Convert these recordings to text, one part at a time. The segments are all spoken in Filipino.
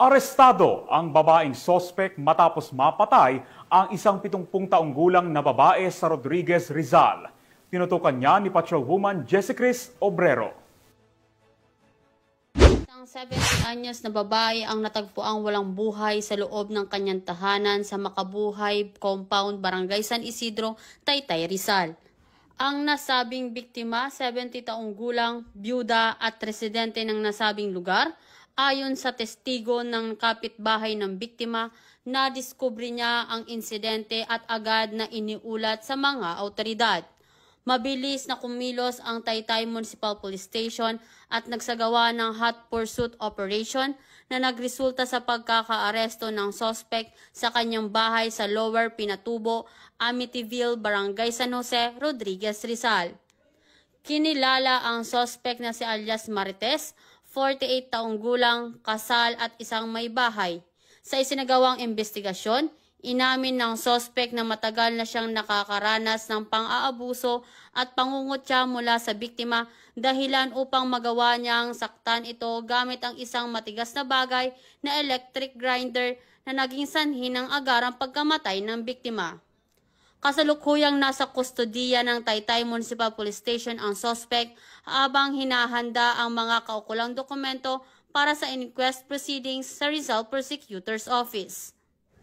Arestado ang babaeng sospek matapos mapatay ang isang 70 taong gulang na babae sa Rodriguez, Rizal. Tinutukan niya ni Patrolwoman Jessicris Obrero. Isang 70 anyos na babae ang natagpuang walang buhay sa loob ng kanyang tahanan sa Makabuhay Compound, Barangay San Isidro, Taytay, Rizal. Ang nasabing biktima, 70 taong gulang, byuda at residente ng nasabing lugar. Ayon sa testigo ng kapitbahay ng biktima, nadiskubre niya ang insidente at agad na iniulat sa mga awtoridad. Mabilis na kumilos ang Taytay Municipal Police Station at nagsagawa ng hot pursuit operation na nagresulta sa pagkakaaresto ng suspect sa kanyang bahay sa Lower Pinatubo, Amityville, Barangay San Jose, Rodriguez, Rizal. Kinilala ang suspect na si alias Marites, 48 taong gulang, kasal at isang may bahay. Sa isinagawang investigasyon, inamin ng suspect na matagal na siyang nakakaranas ng pang-aabuso at pangungutya mula sa biktima, dahilan upang magawa niyang saktan ito gamit ang isang matigas na bagay na electric grinder na naging sanhi ng agarang pagkamatay ng biktima. Kasalukuyang nasa kustodiya ng Taytay Municipal Police Station ang suspect habang hinahanda ang mga kaukulang dokumento para sa inquest proceedings sa Rizal Prosecutor's Office.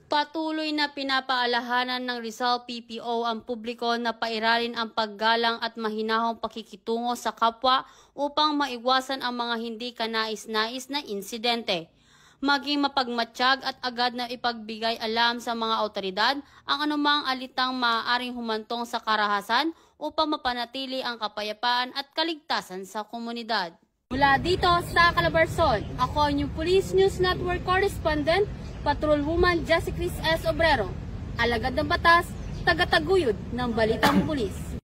Patuloy na pinapaalahanan ng Rizal PPO ang publiko na pairalin ang paggalang at mahinahong pakikitungo sa kapwa upang maiwasan ang mga hindi kanais-nais na insidente. Maging mapagmatsyag at agad na ipagbigay alam sa mga awtoridad ang anumang alitang maaaring humantong sa karahasan upang mapanatili ang kapayapaan at kaligtasan sa komunidad. Mula dito sa Calabarzon, ako ang Police News Network Correspondent, Patrolwoman Jessicris S. Obrero. Alagad ng batas, tagataguyod ng Balitang Pulis.